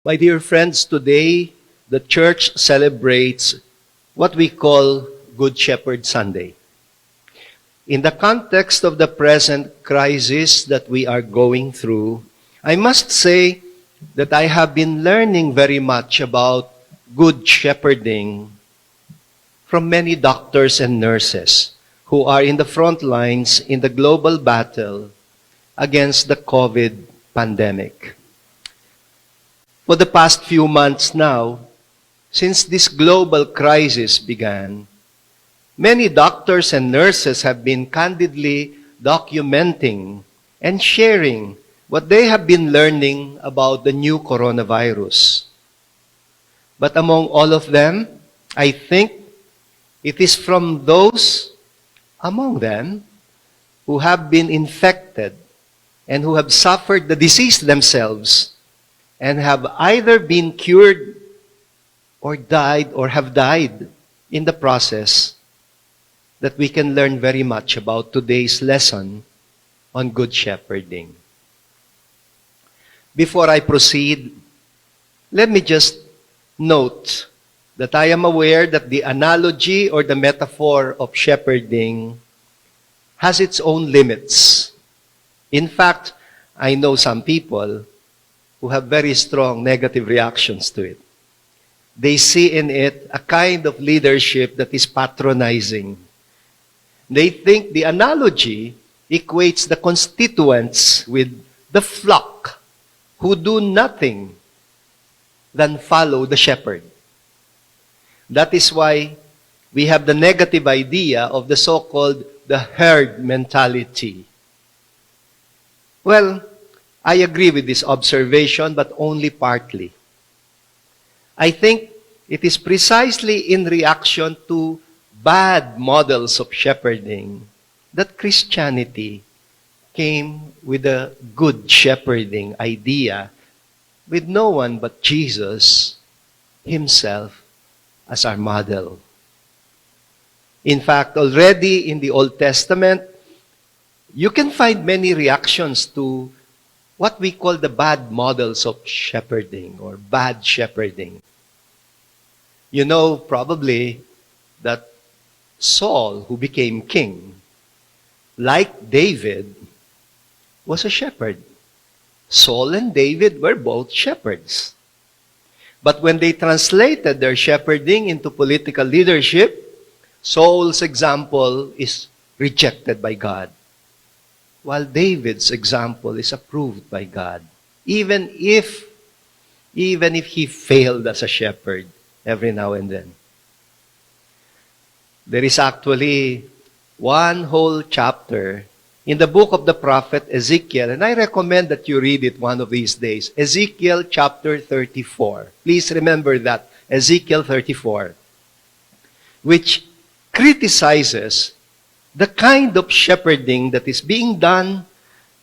My dear friends, today the church celebrates what we call Good Shepherd Sunday. In the context of the present crisis that we are going through, I must say that I have been learning very much about good shepherding from many doctors and nurses who are in the front lines in the global battle against the COVID pandemic. For the past few months now, since this global crisis began, many doctors and nurses have been candidly documenting and sharing what they have been learning about the new coronavirus. But among all of them, I think it is from those among them who have been infected and who have suffered the disease themselves and have either been cured or died or have died in the process that we can learn very much about today's lesson on good shepherding. Before I proceed, let me just note that I am aware that the analogy or the metaphor of shepherding has its own limits. In fact, I know some people who have very strong negative reactions to it. They see in it a kind of leadership that is patronizing. They think the analogy equates the constituents with the flock who do nothing than follow the shepherd. That is why we have the negative idea of the so-called the herd mentality. Well, I agree with this observation, but only partly. I think it is precisely in reaction to bad models of shepherding that Christianity came with a good shepherding idea with no one but Jesus himself as our model. In fact, already in the Old Testament, you can find many reactions to what we call the bad models of shepherding or bad shepherding. You know probably that Saul, who became king, like David, was a shepherd. Saul and David were both shepherds. But when they translated their shepherding into political leadership, Saul's example is rejected by God, while David's example is approved by God, even if he failed as a shepherd every now and then. There is actually one whole chapter in the book of the prophet Ezekiel, and I recommend that you read it one of these days. Ezekiel chapter 34. Please remember that, Ezekiel 34, which criticizes the kind of shepherding that is being done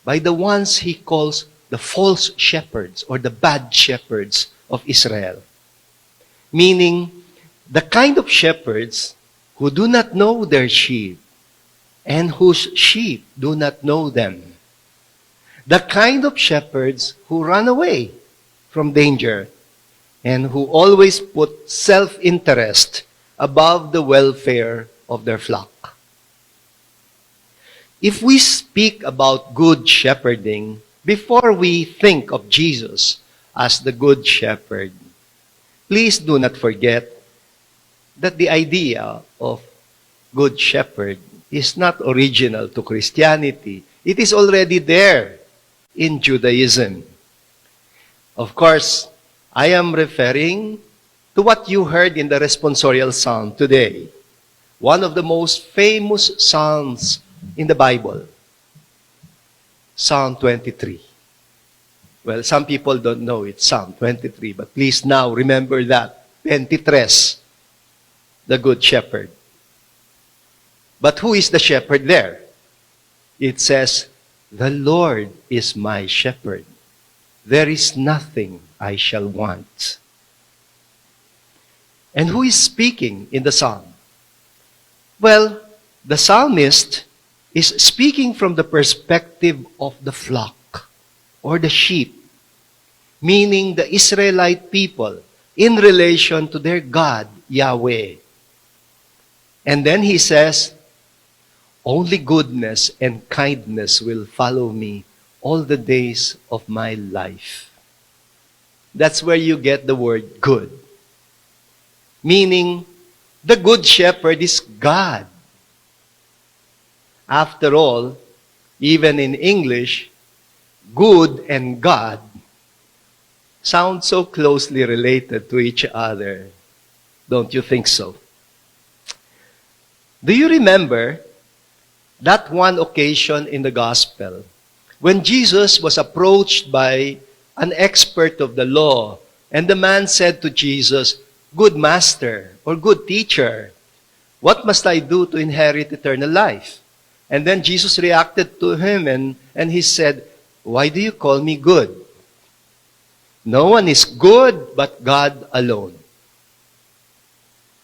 by the ones he calls the false shepherds or the bad shepherds of Israel. Meaning, the kind of shepherds who do not know their sheep and whose sheep do not know them. The kind of shepherds who run away from danger and who always put self-interest above the welfare of their flock. If we speak about good shepherding, before we think of Jesus as the good shepherd, please do not forget that the idea of good shepherd is not original to Christianity. It is already there in Judaism. Of course, I am referring to what you heard in the responsorial psalm today, one of the most famous psalms in the Bible, Psalm 23. Well, some people don't know it's Psalm 23, but please now remember that, 23, the Good Shepherd. But who is the shepherd there? It says, "The Lord is my shepherd. There is nothing I shall want." And who is speaking in the psalm? Well, the psalmist is speaking from the perspective of the flock or the sheep. meaning the Israelite people, in relation to their God, Yahweh. And then he says, only goodness and kindness will follow me all the days of my life. That's where you get the word good. Meaning, the good shepherd is God. After all, even in English, good and God sound so closely related to each other. Don't you think so? Do you remember that one occasion in the gospel when Jesus was approached by an expert of the law, and the man said to Jesus, "Good master," or "good teacher, what must I do to inherit eternal life?" And then Jesus reacted to him and he said, "Why do you call me good? No one is good but God alone."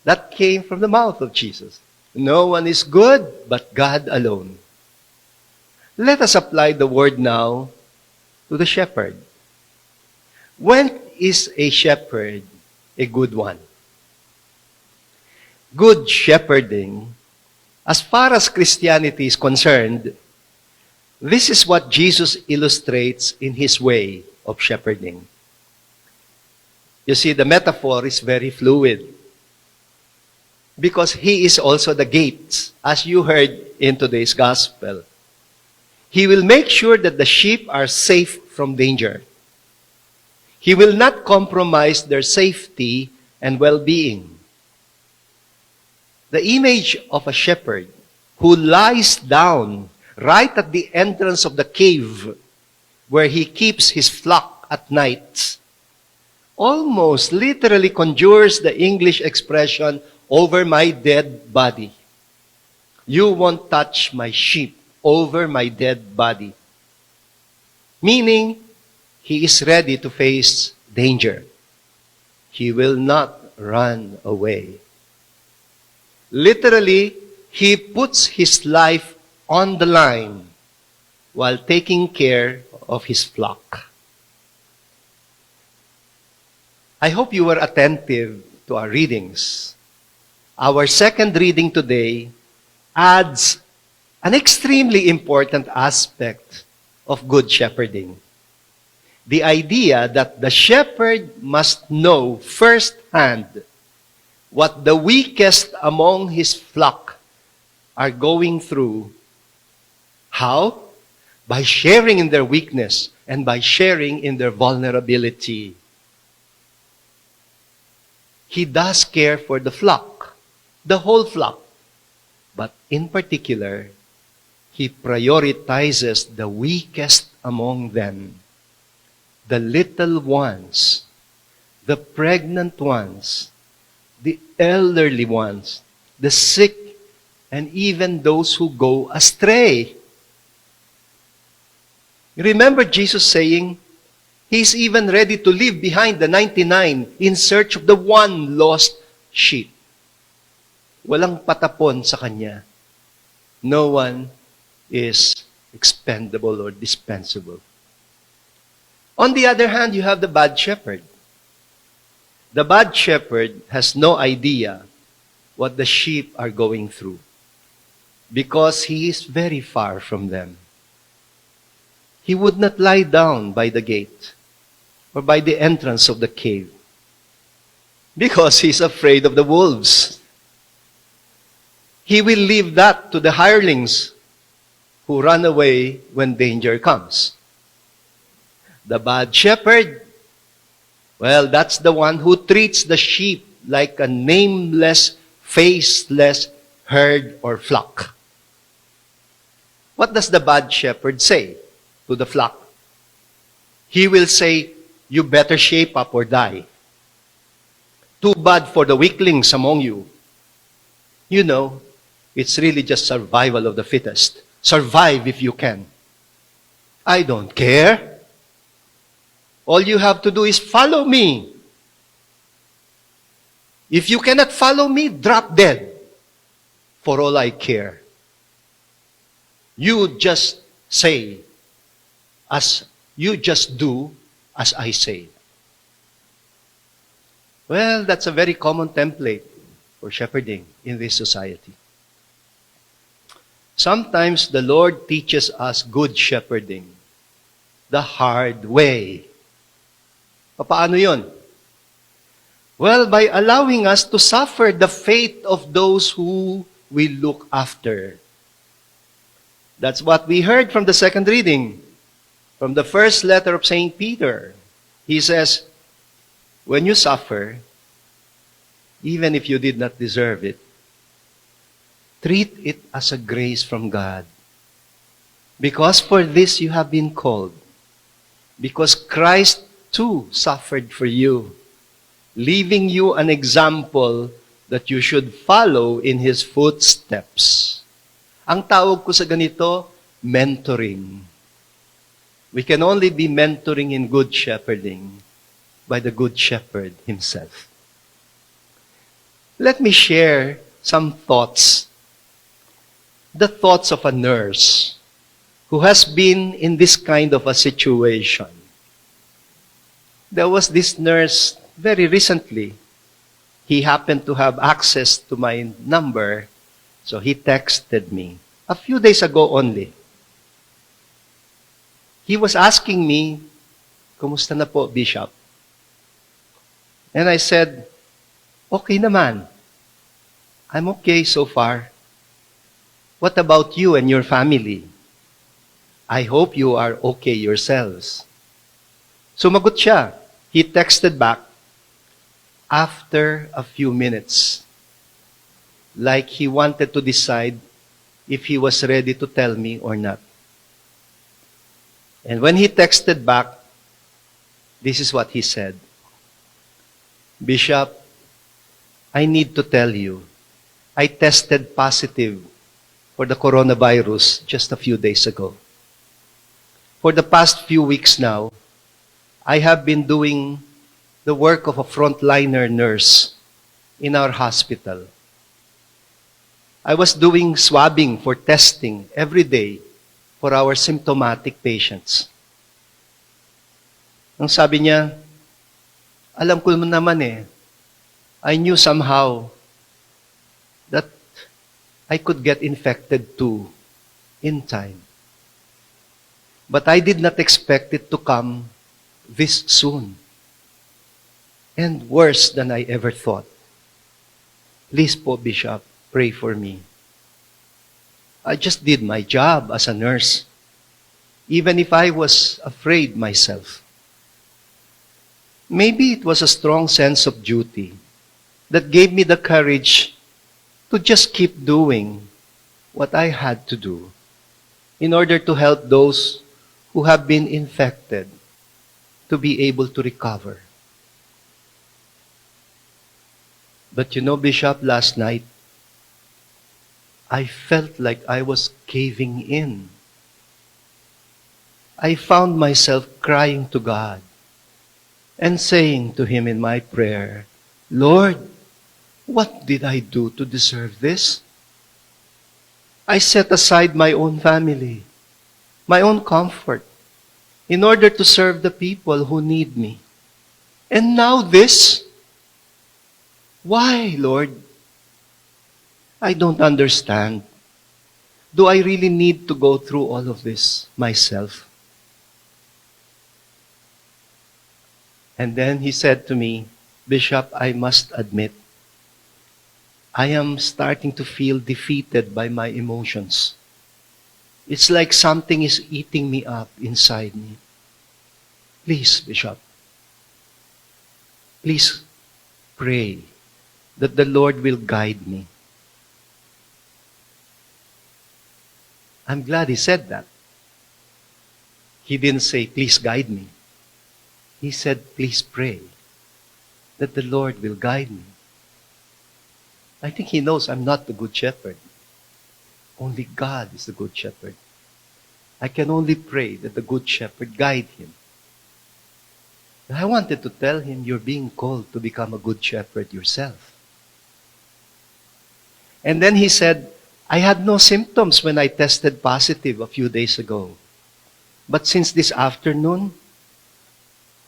That came from the mouth of Jesus. No one is good but God alone. Let us apply the word now to the shepherd. When is a shepherd a good one? Good shepherding, as far as Christianity is concerned, this is what Jesus illustrates in his way of shepherding. You see, the metaphor is very fluid because he is also the gate, as you heard in today's gospel. He will make sure that the sheep are safe from danger. He will not compromise their safety and well-being. The image of a shepherd who lies down right at the entrance of the cave where he keeps his flock at night almost literally conjures the English expression, "over my dead body." You won't touch my sheep over my dead body. Meaning, he is ready to face danger. He will not run away. Literally, he puts his life on the line while taking care of his flock. I hope you were attentive to our readings. Our second reading today adds an extremely important aspect of good shepherding. The idea that the shepherd must know firsthand what the weakest among his flock are going through. How? By sharing in their weakness and by sharing in their vulnerability. He does care for the flock, the whole flock. But in particular, he prioritizes the weakest among them, the little ones, the pregnant ones, the elderly ones, the sick, and even those who go astray. Remember Jesus saying, he's even ready to leave behind the 99 in search of the one lost sheep. Walang patapon sa kanya. No one is expendable or dispensable. On the other hand, you have the bad shepherd. The bad shepherd has no idea what the sheep are going through because he is very far from them. He would not lie down by the gate or by the entrance of the cave because he's afraid of the wolves. He will leave that to the hirelings who run away when danger comes. The bad shepherd, well, that's the one who treats the sheep like a nameless, faceless herd or flock. What does the bad shepherd say to the flock? He will say, "You better shape up or die. Too bad for the weaklings among you. You know, it's really just survival of the fittest. Survive if you can. I don't care. All you have to do is follow me. If you cannot follow me, drop dead. For all I care. You just say, as you just do as I say. Well, that's a very common template for shepherding in this society. Sometimes the Lord teaches us good shepherding the hard way. Paano yun? Well, by allowing us to suffer the fate of those who we look after. That's what we heard from the second reading, from the first letter of St. Peter. He says, when you suffer, even if you did not deserve it, treat it as a grace from God. Because for this you have been called. Because Christ too suffered for you, leaving you an example that you should follow in His footsteps. Ang tawag ko sa ganito, mentoring. We can only be mentoring in good shepherding by the Good Shepherd Himself. Let me share some thoughts. The thoughts of a nurse who has been in this kind of a situation. There was this nurse very recently. He happened to have access to my number, so he texted me a few days ago only. He was asking me, "Kumusta na po, Bishop?" And I said, "Okay naman. I'm okay so far. What about you and your family? I hope you are okay yourselves." Sumagot siya. He texted back after a few minutes, like he wanted to decide if he was ready to tell me or not. And when he texted back, this is what he said. "Bishop, I need to tell you, I tested positive for the coronavirus just a few days ago. For the past few weeks now, I have been doing the work of a frontliner nurse in our hospital. I was doing swabbing for testing every day for our symptomatic patients." Ang sabi niya, alam ko naman I knew somehow that I could get infected too in time. But I did not expect it to come this soon. And worse than I ever thought. Please po, Bishop, pray for me. I just did my job as a nurse, even if I was afraid myself. Maybe it was a strong sense of duty that gave me the courage to just keep doing what I had to do in order to help those who have been infected to be able to recover. But you know, Bishop, last night, I felt like I was caving in. I found myself crying to God and saying to Him in my prayer, "Lord, what did I do to deserve this? I set aside my own family, my own comfort, in order to serve the people who need me. And now this? Why, Lord? I don't understand. Do I really need to go through all of this myself?" And then he said to me, "Bishop, I must admit, I am starting to feel defeated by my emotions. It's like something is eating me up inside me. Please, Bishop, please pray that the Lord will guide me." I'm glad he said that. He didn't say, "Please guide me." He said, "Please pray that the Lord will guide me." I think he knows I'm not the good shepherd. Only God is the good shepherd. I can only pray that the good shepherd guide him. And I wanted to tell him, you're being called to become a good shepherd yourself. And then he said, "I had no symptoms when I tested positive a few days ago. But since this afternoon,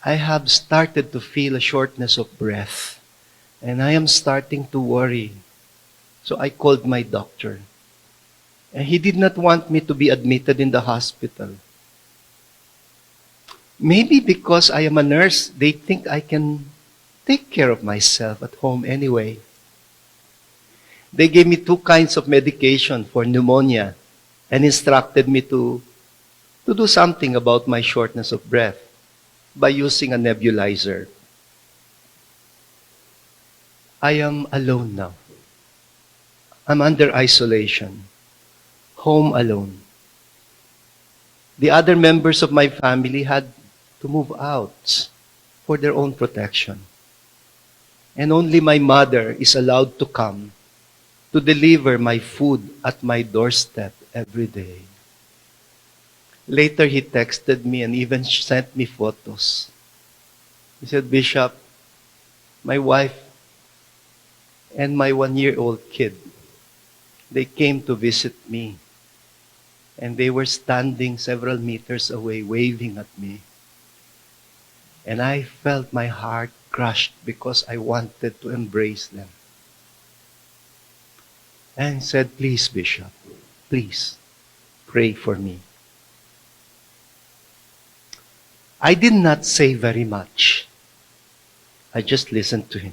I have started to feel a shortness of breath, and I am starting to worry. So I called my doctor. And he did not want me to be admitted in the hospital. Maybe because I am a nurse, they think I can take care of myself at home anyway. They gave me 2 kinds of medication for pneumonia and instructed me to do something about my shortness of breath by using a nebulizer. I am alone now. I'm under isolation, home alone. The other members of my family had to move out for their own protection. And only my mother is allowed to come to deliver my food at my doorstep every day. Later, he texted me and even sent me photos. He said, "Bishop, my wife and my 1-year-old kid, they came to visit me. And they were standing several meters away, waving at me. And I felt my heart crushed because I wanted to embrace them." And said, "Please, Bishop, please pray for me." I did not say very much. I just listened to him.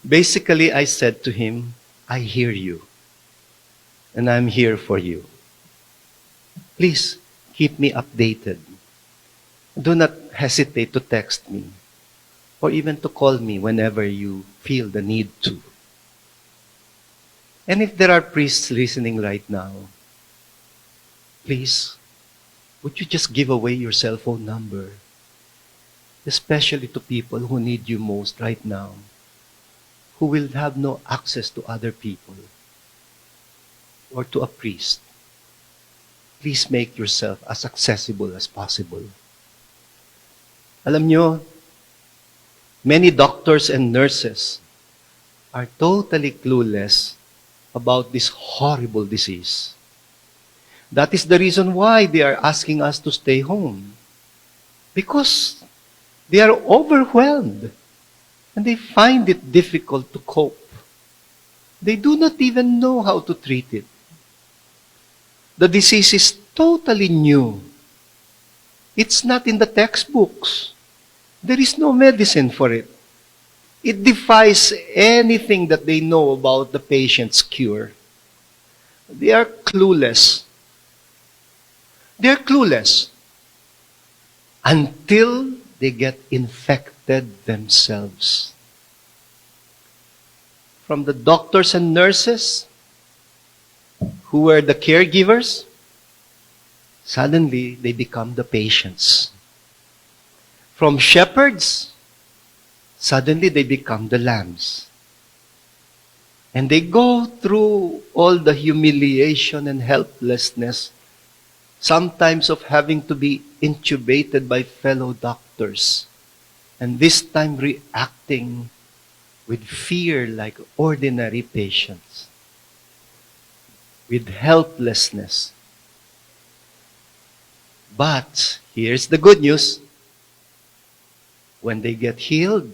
Basically, I said to him, "I hear you, and I'm here for you. Please keep me updated. Do not hesitate to text me or even to call me whenever you feel the need to." And if there are priests listening right now, please, would you just give away your cell phone number, especially to people who need you most right now, who will have no access to other people or to a priest. Please make yourself as accessible as possible. Alam nyo, many doctors and nurses are totally clueless about this horrible disease. That is the reason why they are asking us to stay home. Because they are overwhelmed and they find it difficult to cope. They do not even know how to treat it. The disease is totally new. It's not in the textbooks. There is no medicine for it. It defies anything that they know about the patient's cure. They are clueless. They're clueless until they get infected themselves. From the doctors and nurses who were the caregivers, suddenly they become the patients. From shepherds, suddenly they become the lambs. And they go through all the humiliation and helplessness, sometimes of having to be intubated by fellow doctors, and this time reacting with fear like ordinary patients, with helplessness. But here's the good news. When they get healed,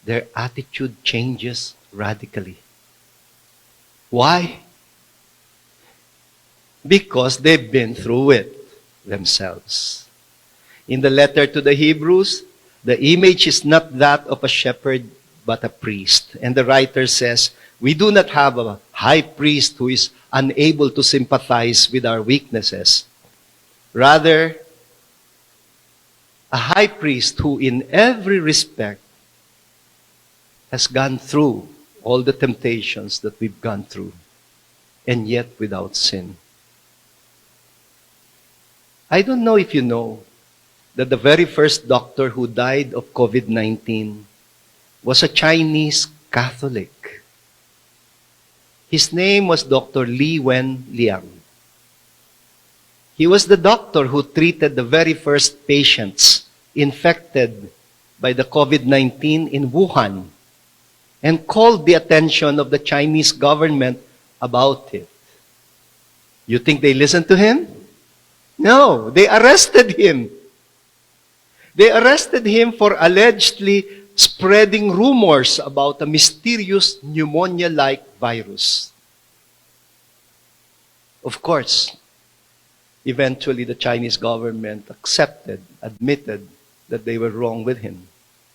their attitude changes radically. Why? Because they've been through it themselves. In the letter to the Hebrews, the image is not that of a shepherd, but a priest. And the writer says, we do not have a high priest who is unable to sympathize with our weaknesses. Rather, a high priest who in every respect has gone through all the temptations that we've gone through, and yet without sin. I don't know if you know that the very first doctor who died of COVID-19 was a Chinese Catholic. His name was Dr. Li Wen Liang. He was the doctor who treated the very first patients infected by the COVID-19 in Wuhan and called the attention of the Chinese government about it. You think they listened to him? No, they arrested him. They arrested him for allegedly spreading rumors about a mysterious pneumonia-like virus. Of course, eventually the Chinese government admitted that they were wrong with him,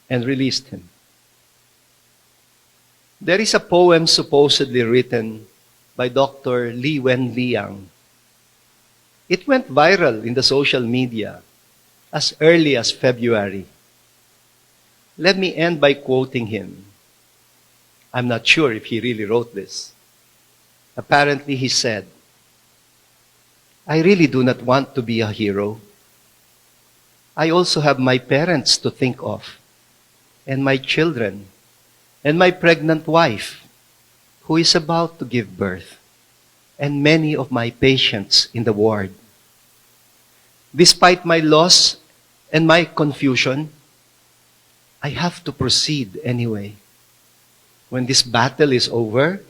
and released him. There is a poem supposedly written by Dr. Li Wenliang. It went viral in the social media as early as February. Let me end by quoting him. I'm not sure if he really wrote this. Apparently he said, "I really do not want to be a hero. I also have my parents to think of, and my children, and my pregnant wife, who is about to give birth, and many of my patients in the ward. Despite my loss and my confusion, I have to proceed anyway. When this battle is over,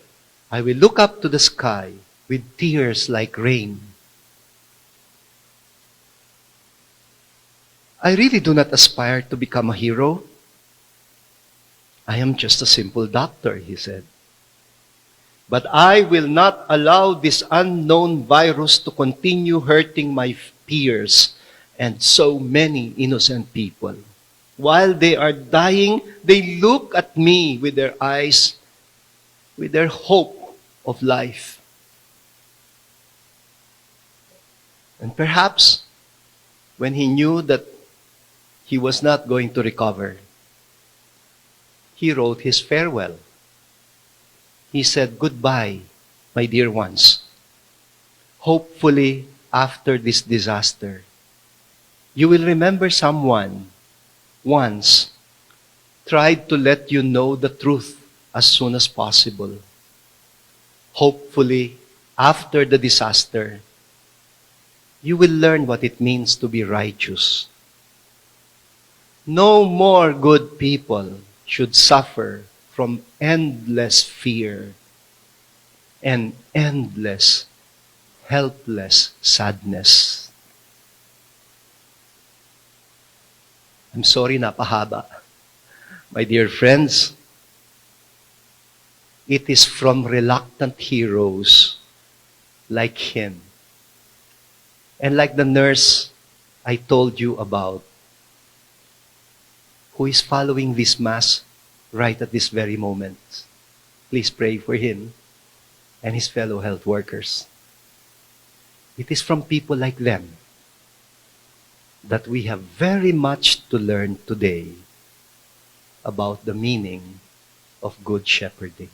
I will look up to the sky with tears like rain. I really do not aspire to become a hero. I am just a simple doctor," he said. "But I will not allow this unknown virus to continue hurting my peers and so many innocent people. While they are dying, they look at me with their eyes, with their hope of life." And perhaps when he knew that he was not going to recover, he wrote his farewell. He said, "Goodbye, my dear ones. Hopefully, after this disaster, you will remember someone once tried to let you know the truth as soon as possible. Hopefully, after the disaster, you will learn what it means to be righteous. No more good people should suffer from endless fear and endless, helpless sadness." I'm sorry, napahaba. My dear friends, it is from reluctant heroes like him, and like the nurse I told you about, who is following this Mass right at this very moment. Please pray for him and his fellow health workers. It is from people like them that we have very much to learn today about the meaning of good shepherding.